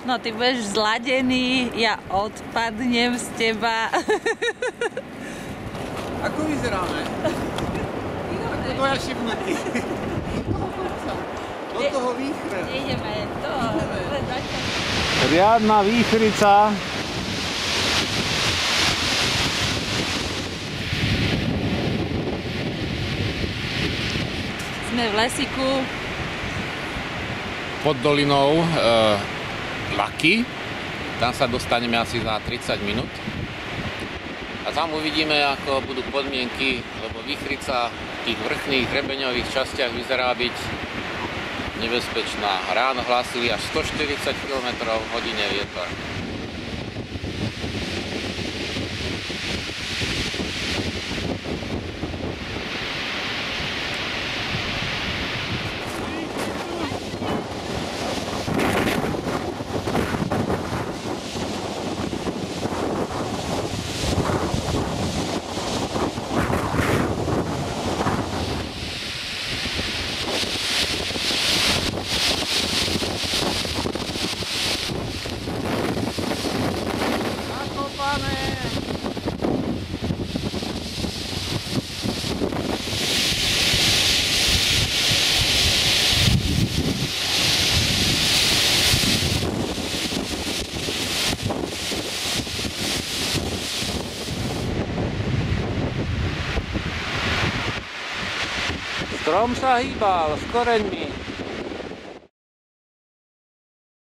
No, ty budeš zladený, ja odpadnem z teba. Ako vyzeráme? Ako to ja šipnutý. Do toho výchre. Nejdeme, to. Riadna výchrica. Sme v lesiku. Pod dolinou Laky. Tam sa dostaneme asi za 30 minút. A tam uvidíme, ako budú podmienky, lebo výchrica v tých vrchných hrebeňových častiach vyzerá byť nebezpečná. Ráno hlásili až 140 km/h vietor. Strom sa hýbal s koreňmi.